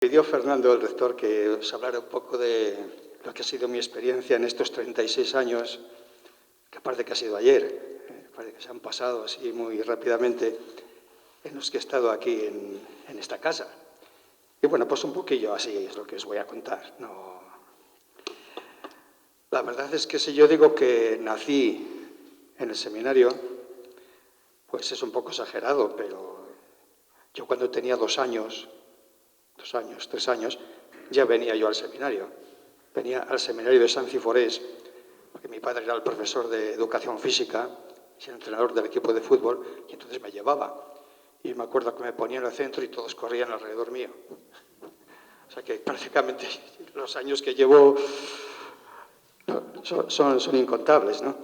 Pidió Fernando, el rector, que os hablara un poco de lo que ha sido mi experiencia en estos 36 años, que parece que ha sido ayer, parece que se han pasado así muy rápidamente, en los que he estado aquí en esta casa. Y bueno, pues un poquillo así es lo que os voy a contar. La verdad es que si yo digo que nací en el seminario, pues es un poco exagerado, pero yo cuando tenía 2 años, 3 años, ya venía yo al seminario. Venía al seminario de San Ciforés, porque mi padre era el profesor de educación física y el entrenador del equipo de fútbol, y entonces me llevaba. Y me acuerdo que me ponía en el centro y todos corrían alrededor mío. O sea que prácticamente los años que llevo son incontables, ¿no?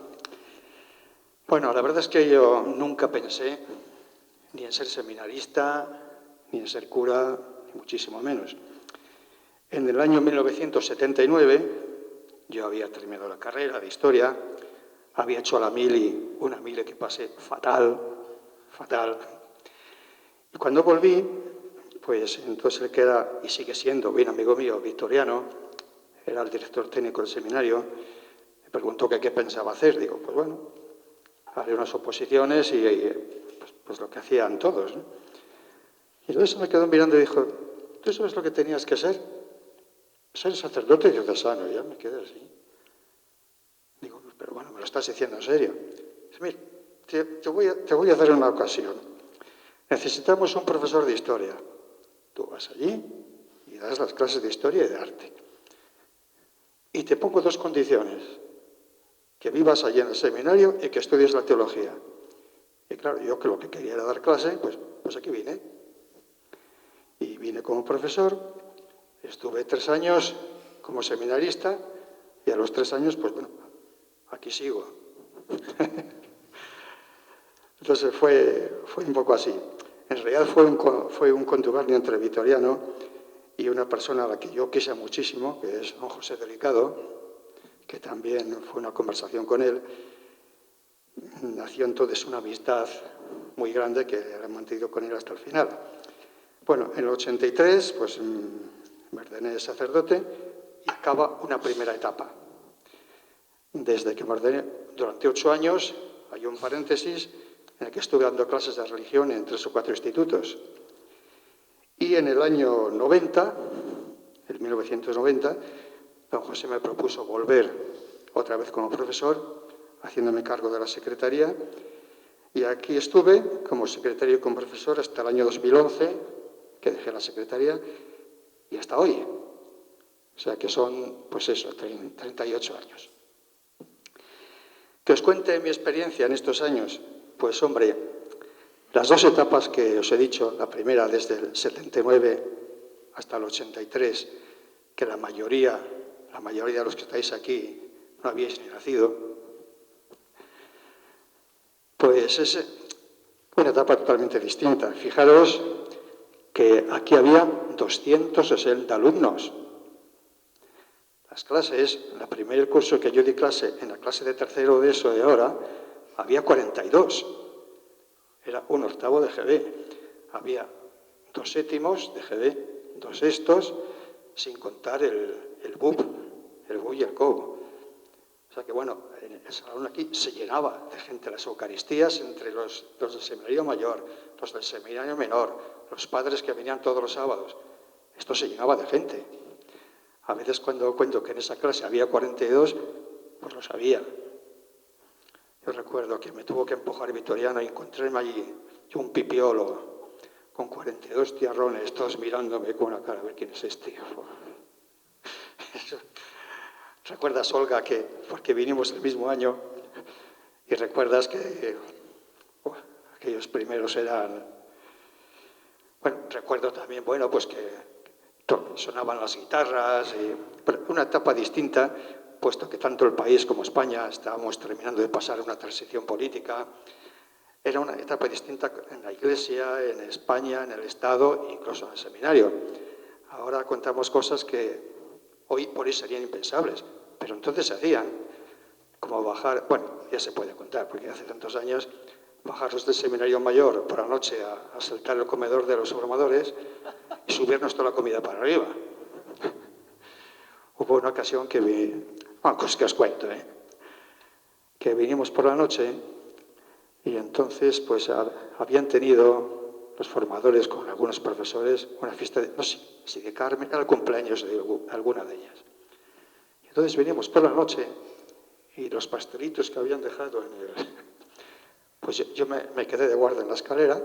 Bueno, la verdad es que yo nunca pensé ni en ser seminarista, ni en ser cura, ni muchísimo menos. En el año 1979 yo había terminado la carrera de Historia, había hecho la mili, una mili que pasé fatal. Y cuando volví, pues entonces el que era, y sigue siendo bien amigo mío, Victoriano, era el director técnico del seminario, me preguntó que qué pensaba hacer. Digo, pues bueno, haré unas oposiciones y pues lo que hacían todos, ¿no? Y entonces me quedó mirando y dijo, ¿tú sabes lo que tenías que ser? Ser sacerdote diocesano. Y ya me quedé así. Digo, pero bueno, me lo estás diciendo en serio. Dice, mira, te voy a dar una ocasión. Necesitamos un profesor de historia. Tú vas allí y das las clases de historia y de arte. Y te pongo 2 condiciones. Que vivas allí en el seminario y que estudies la teología. Y claro, yo que lo que quería era dar clase, pues aquí vine. Y vine como profesor, estuve 3 años como seminarista y a los 3 años, pues bueno, aquí sigo. Entonces fue un poco así. En realidad fue un contubernio entre Victoriano y una persona a la que yo quise muchísimo, que es don José Delicado, que también fue una conversación con él. Nació entonces una amistad muy grande que he mantenido con él hasta el final. Bueno, en el 83, pues me ordené de sacerdote y acaba una primera etapa. Desde que me ordené, durante 8 años, hay un paréntesis en el que estuve dando clases de religión en 3 o 4 institutos. Y en el año 90, en 1990, don José me propuso volver otra vez como profesor, haciéndome cargo de la secretaría. Y aquí estuve como secretario y como profesor hasta el año 2011, que dejé la secretaría, y hasta hoy. O sea que son, pues eso, 38 años. Que os cuente mi experiencia en estos años. Pues hombre, las 2 etapas que os he dicho, la primera desde el 79 hasta el 83, que la mayoría de los que estáis aquí no habíais ni nacido, pues es una etapa totalmente distinta. Fijaros que aquí había 260 alumnos. Las clases, en el primer curso que yo di clase, en la clase de tercero de eso de ahora, había 42. Era un octavo de GB. Había 2 séptimos de GB, 2 sextos, sin contar el BUP y el COU. O sea que bueno, en el salón aquí se llenaba de gente. Las Eucaristías entre los del seminario mayor, los del seminario menor, los padres que venían todos los sábados. Esto se llenaba de gente. A veces cuando cuento que en esa clase había 42, pues lo sabía. Yo recuerdo que me tuvo que empujar Victoriano y encontrarme allí, yo un pipiolo, con 42 tiarrones, todos mirándome con una cara, a ver quién es este. ¿Recuerdas, Olga, que porque vinimos el mismo año y recuerdas que aquellos primeros eran... Bueno, recuerdo también, bueno, pues que sonaban las guitarras, pero una etapa distinta, puesto que tanto el país como España estábamos terminando de pasar una transición política. Era una etapa distinta en la Iglesia, en España, en el Estado, incluso en el seminario. Ahora contamos cosas que hoy por hoy serían impensables, pero entonces se hacían. Como bajar, bueno, ya se puede contar, porque hace tantos años, bajaros del seminario mayor por la noche a saltar el comedor de los formadores y subirnos toda la comida para arriba. Hubo una ocasión que que os cuento, que vinimos por la noche y entonces pues habían tenido los formadores con algunos profesores una fiesta, no sé si de Carmen, era el cumpleaños de alguna de ellas. Y entonces vinimos por la noche y los pastelitos que habían dejado en el... Pues yo me quedé de guardia en la escalera,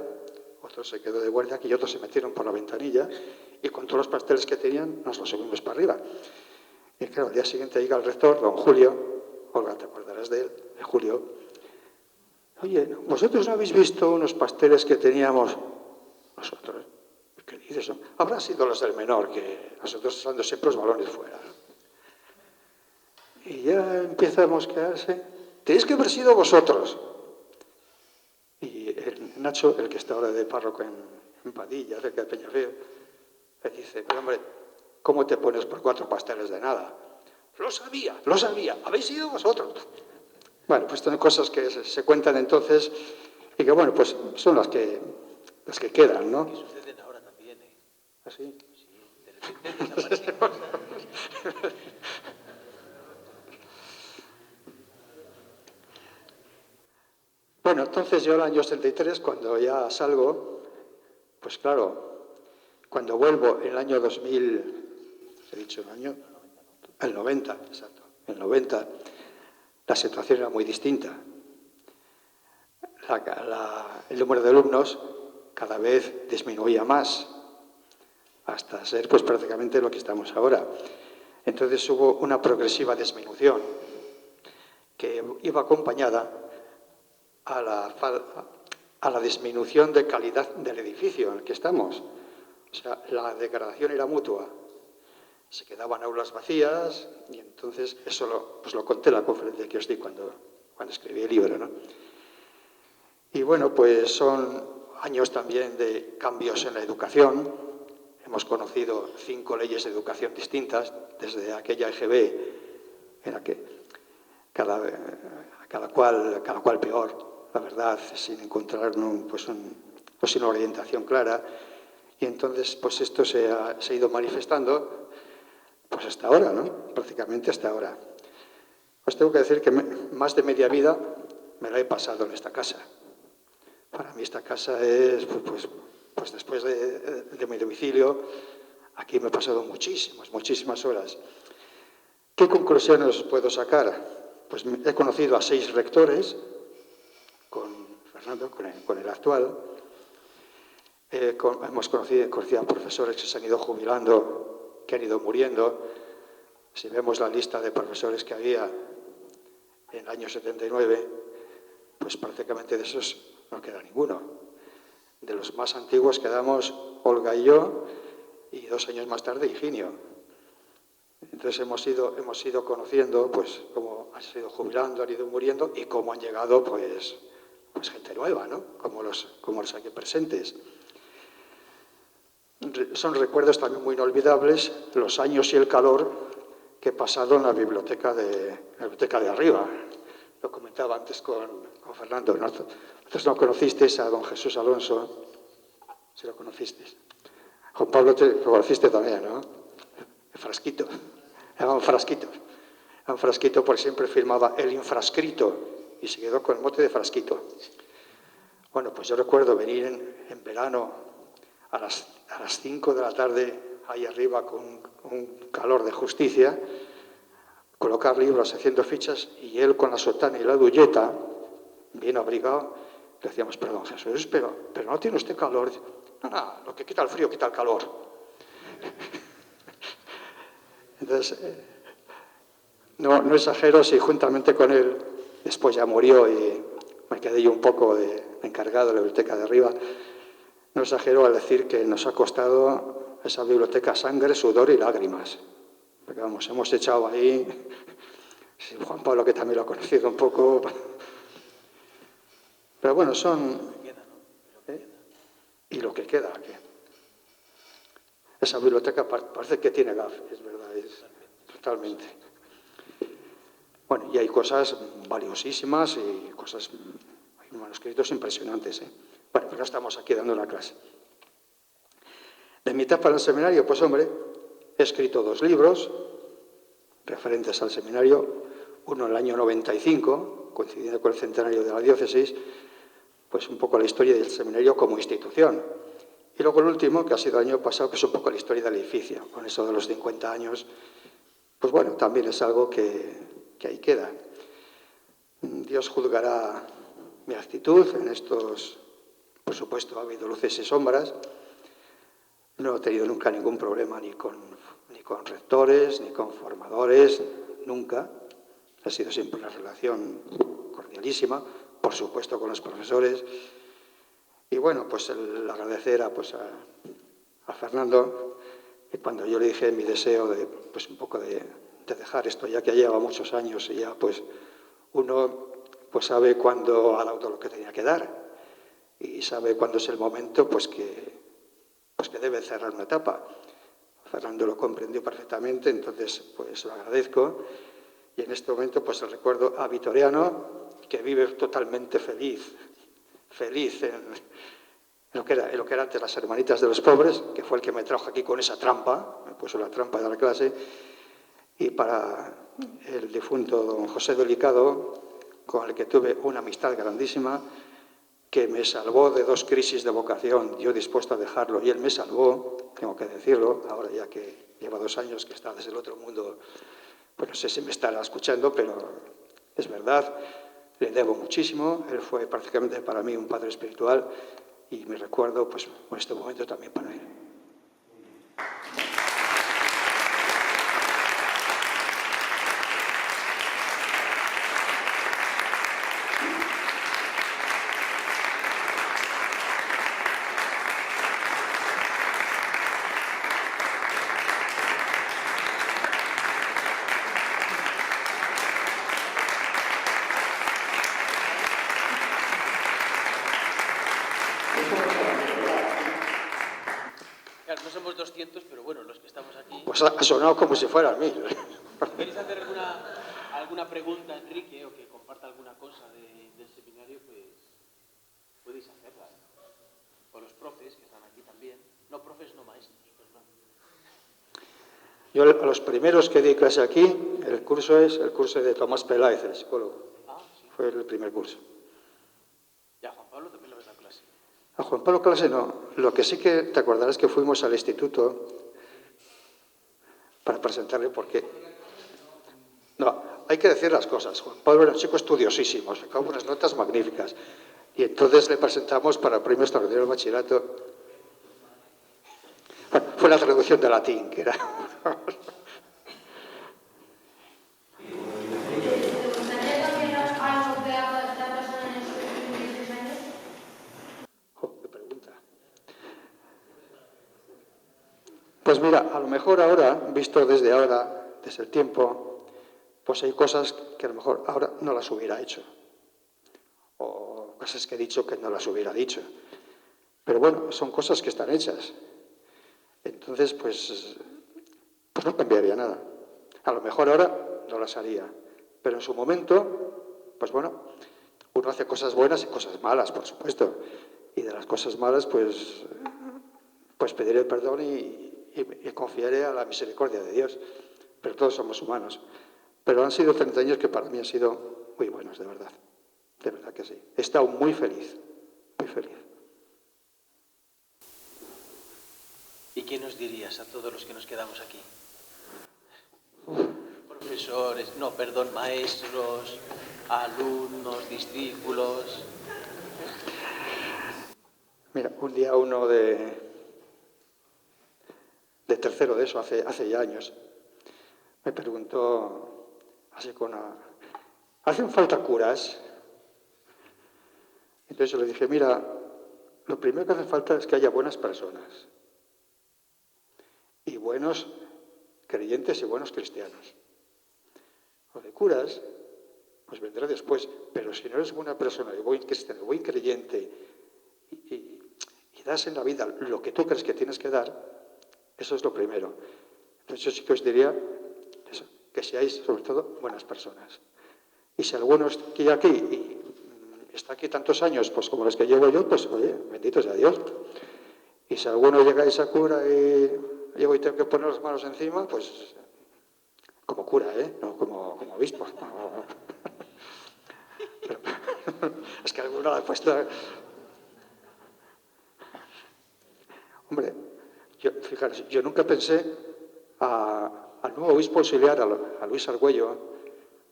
otro se quedó de guardia aquí y otros se metieron por la ventanilla y con todos los pasteles que tenían nos los subimos para arriba. Y claro, al día siguiente llega el rector, don Julio, Olga, te acordarás de él, de Julio. Oye, ¿vosotros no habéis visto unos pasteles que teníamos nosotros? ¿Qué dices? Habrán sido los del menor, que nosotros usando siempre los balones fuera. Y ya empieza a mosquearse. Tenéis que haber sido vosotros. Y el Nacho, el que está ahora de párroco en Padilla, cerca de Peñafeo, le dice, pero hombre, ¿cómo te pones por 4 pasteles de nada? Lo sabía, habéis sido vosotros. Bueno, pues son cosas que se cuentan entonces y que, bueno, pues son las que quedan, ¿no? Que suceden ahora también, ¿eh? ¿Ah, sí? Sí, de repente desaparecen cosas. Bueno, entonces yo el año 73, cuando ya salgo, pues claro, cuando vuelvo en el año 2000, ¿he dicho un año? El 90, exacto. El 90, la situación era muy distinta. El número de alumnos cada vez disminuía más, hasta ser pues prácticamente lo que estamos ahora. Entonces hubo una progresiva disminución que iba acompañada a la disminución de calidad del edificio en el que estamos. O sea, la degradación era mutua. Se quedaban aulas vacías y entonces eso lo conté en la conferencia que os di cuando escribí el libro, ¿no? Y bueno, pues son años también de cambios en la educación. Hemos conocido 5 leyes de educación distintas, desde aquella EGB, en la que cada cual peor, la verdad, sin encontrar pues una orientación clara. Y entonces, pues esto se ha ido manifestando pues hasta ahora, ¿no? Prácticamente hasta ahora. Os tengo que decir que más de media vida me la he pasado en esta casa. Para mí esta casa es, pues después de mi domicilio, aquí me he pasado muchísimas horas. ¿Qué conclusiones puedo sacar? Pues he conocido a 6 rectores, con Fernando, con el actual. Hemos conocido a profesores que se han ido jubilando, que han ido muriendo. Si vemos la lista de profesores que había en el año 79, pues prácticamente de esos no queda ninguno. De los más antiguos quedamos Olga y yo, y 2 años más tarde Higinio. Entonces hemos ido conociendo pues cómo han ido jubilando, han ido muriendo y cómo han llegado pues gente nueva, ¿no? Como los aquí presentes. Son recuerdos también muy inolvidables los años y el calor que he pasado en la biblioteca de arriba. Lo comentaba antes con Fernando. Vosotros no conocisteis a don Jesús Alonso, si lo conocisteis. Juan Pablo lo conociste también, ¿no? El frasquito. Era un frasquito. Era un frasquito porque siempre firmaba el infrascrito y se quedó con el mote de frasquito. Bueno, pues yo recuerdo venir en verano a las 5 de la tarde ahí arriba con un calor de justicia, colocar libros haciendo fichas y él con la sotana y la dulleta, bien abrigado, le decíamos, perdón Jesús, pero no tiene usted calor. No, lo que quita el frío quita el calor. Entonces, no exagero si juntamente con él, después ya murió y me quedé yo un poco encargado de la biblioteca de arriba, no exagero al decir que nos ha costado esa biblioteca sangre, sudor y lágrimas. Porque vamos, hemos echado ahí, Juan Pablo que también lo ha conocido un poco, pero bueno, son... Y lo que queda, ¿qué? Esa biblioteca parece que tiene gaf, es verdad, es totalmente. Bueno, y hay cosas valiosísimas y cosas manuscritos impresionantes, ¿eh? Bueno, pero no estamos aquí dando una clase. De mi etapa en el seminario, pues hombre, he escrito 2 libros referentes al seminario, uno en el año 95, coincidiendo con el centenario de la diócesis, pues un poco la historia del seminario como institución. Y luego el último, que ha sido el año pasado, que es un poco la historia del edificio. Con eso de los 50 años, pues bueno, también es algo que ahí queda. Dios juzgará mi actitud en estos, por supuesto, ha habido luces y sombras. No he tenido nunca ningún problema ni con rectores, ni con formadores, nunca. Ha sido siempre una relación cordialísima, por supuesto con los profesores. Y bueno, pues el agradecer a Fernando, que cuando yo le dije mi deseo de, pues un poco de dejar esto, ya que lleva muchos años y ya pues uno pues sabe cuándo ha dado lo que tenía que dar y sabe cuándo es el momento pues que debe cerrar una etapa. Fernando lo comprendió perfectamente, entonces pues lo agradezco. Y en este momento pues el recuerdo a Vitoriano, que vive totalmente feliz en lo que era antes las Hermanitas de los Pobres, que fue el que me trajo aquí con esa trampa, me puso la trampa de la clase, y para el difunto don José Delicado, con el que tuve una amistad grandísima, que me salvó de 2 crisis de vocación, yo dispuesto a dejarlo, y él me salvó, tengo que decirlo, ahora ya que lleva 2 años que está desde el otro mundo, pues no sé si me estará escuchando, pero es verdad, le debo muchísimo, él fue prácticamente para mí un padre espiritual, y me recuerdo, pues, en este momento también para él. Claro, no somos 200, pero bueno, los que estamos aquí... Pues ha sonado como si fueran 1000. ¿Queréis hacer alguna pregunta, Enrique, o que comparta alguna cosa del seminario? Pues podéis hacerla. O los profes, que están aquí también. No profes, no maestros, perdón. Yo a los primeros que di clase aquí, el curso es el curso de Tomás Peláez, el psicólogo. Ah, sí. Fue el primer curso. Y a Juan Pablo también lo ves a clase. A Juan Pablo clase no. Lo que sí que te acordarás que fuimos al instituto para presentarle porque... No, hay que decir las cosas. Juan Pablo era un chico estudiosísimo, sacaba unas notas magníficas. Y entonces le presentamos para el premio extraordinario del bachillerato. Bueno, fue la traducción de latín, que era... ¿Qué pregunta? Pues mira, a lo mejor ahora, visto desde ahora, desde el tiempo, pues hay cosas que a lo mejor ahora no las hubiera hecho. O cosas que he dicho que no las hubiera dicho. Pero bueno, son cosas que están hechas. Entonces, pues no cambiaría nada. A lo mejor ahora no las haría. Pero en su momento, pues bueno, uno hace cosas buenas y cosas malas, por supuesto. Y de las cosas malas, pues pediré perdón y confiaré a la misericordia de Dios. Pero todos somos humanos. Pero han sido 30 años que para mí han sido muy buenos, de verdad. De verdad que sí. He estado muy feliz, muy feliz. ¿Y qué nos dirías a todos los que nos quedamos aquí? Profesores, no, perdón, maestros, alumnos, discípulos... Mira, un día uno de tercero de eso, hace ya años, me preguntó así con una... ¿Hacen falta curas? Entonces yo le dije, mira, lo primero que hace falta es que haya buenas personas. Y buenos creyentes y buenos cristianos. Lo de curas, pues vendrá después. Pero si no eres buena persona y buen cristiano, buen creyente, y das en la vida lo que tú crees que tienes que dar, eso es lo primero. Entonces yo sí que os diría eso, que seáis sobre todo buenas personas. Y si alguno que aquí está aquí tantos años, pues como los que llevo yo, pues oye, bendito sea Dios. Y si alguno llega a esa cura y llego y tengo que poner las manos encima, pues como cura, no como obispo. Pero, es que alguno ha puesto... Hombre, fijaros, yo nunca pensé al nuevo obispo auxiliar, a Luis Argüello.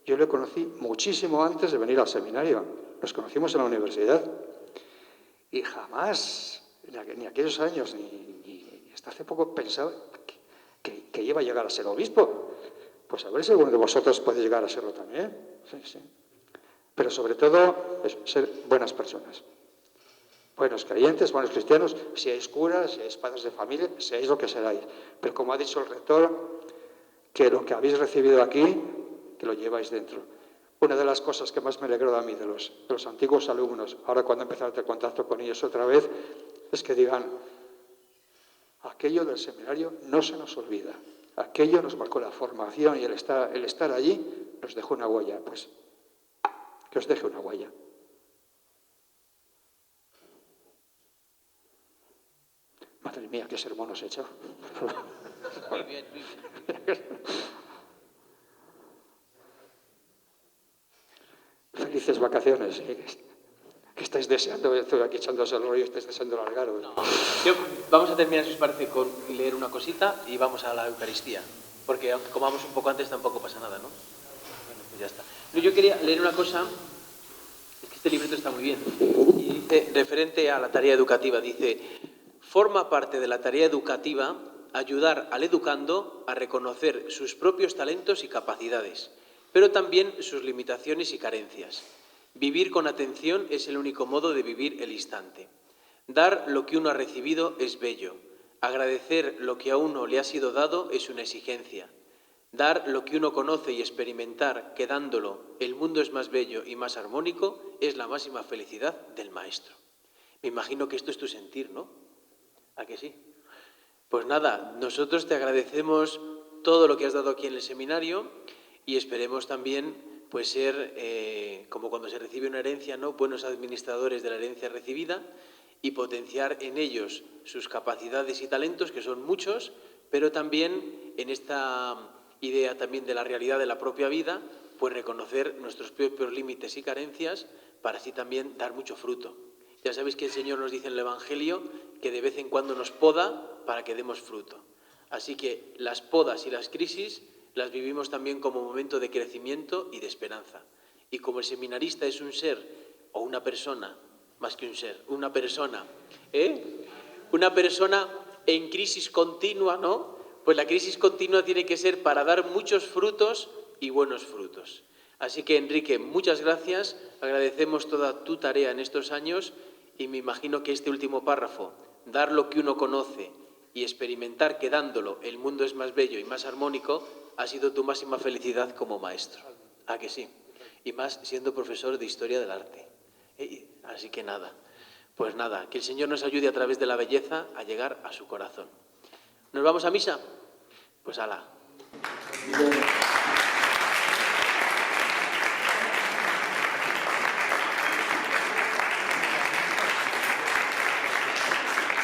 Yo le conocí muchísimo antes de venir al seminario. Nos conocimos en la universidad. Y jamás, ni aquellos años, ni hasta hace poco, pensaba que iba a llegar a ser obispo. Pues a ver si alguno de vosotros puede llegar a serlo también. Sí. Pero sobre todo, ser buenas personas. Buenos creyentes, buenos cristianos, seáis curas, seáis padres de familia, seáis lo que seáis. Pero como ha dicho el rector, que lo que habéis recibido aquí, que lo lleváis dentro. Una de las cosas que más me alegró a mí de los antiguos alumnos, ahora cuando he empezado a tener contacto con ellos otra vez, es que digan, aquello del seminario no se nos olvida. Aquello nos marcó la formación y el estar allí nos dejó una huella. Pues que os deje una huella. Madre mía, qué sermón os he hecho. Muy bien. Felices vacaciones, que estáis deseando, estoy aquí echándose el rollo, estáis deseando largaros. No. Vamos a terminar, si os parece, con leer una cosita y vamos a la Eucaristía. Porque aunque comamos un poco antes tampoco pasa nada, ¿no? Bueno, pues ya está. Yo quería leer una cosa, es que este libreto está muy bien, y dice, referente a la tarea educativa, dice, forma parte de la tarea educativa ayudar al educando a reconocer sus propios talentos y capacidades, pero también sus limitaciones y carencias. Vivir con atención es el único modo de vivir el instante. Dar lo que uno ha recibido es bello. Agradecer lo que a uno le ha sido dado es una exigencia. Dar lo que uno conoce y experimentar que dándolo el mundo es más bello y más armónico es la máxima felicidad del maestro. Me imagino que esto es tu sentir, ¿no? ¿A que sí? Pues nada, nosotros te agradecemos todo lo que has dado aquí en el seminario y esperemos también pues ser, como cuando se recibe una herencia, ¿no? Buenos administradores de la herencia recibida y potenciar en ellos sus capacidades y talentos, que son muchos, pero también en esta idea también de la realidad de la propia vida, pues reconocer nuestros propios límites y carencias para así también dar mucho fruto. Ya sabéis que el Señor nos dice en el Evangelio que de vez en cuando nos poda para que demos fruto. Así que las podas y las crisis las vivimos también como momento de crecimiento y de esperanza. Y como el seminarista es un ser o una persona, más que un ser, una persona en crisis continua, ¿no? Pues la crisis continua tiene que ser para dar muchos frutos y buenos frutos. Así que, Enrique, muchas gracias. Agradecemos toda tu tarea en estos años y me imagino que este último párrafo, dar lo que uno conoce y experimentar que dándolo el mundo es más bello y más armónico, ha sido tu máxima felicidad como maestro. ¿A que sí? Y más siendo profesor de Historia del Arte. Así que nada, pues nada, que el Señor nos ayude a través de la belleza a llegar a su corazón. ¿Nos vamos a misa? Pues ala.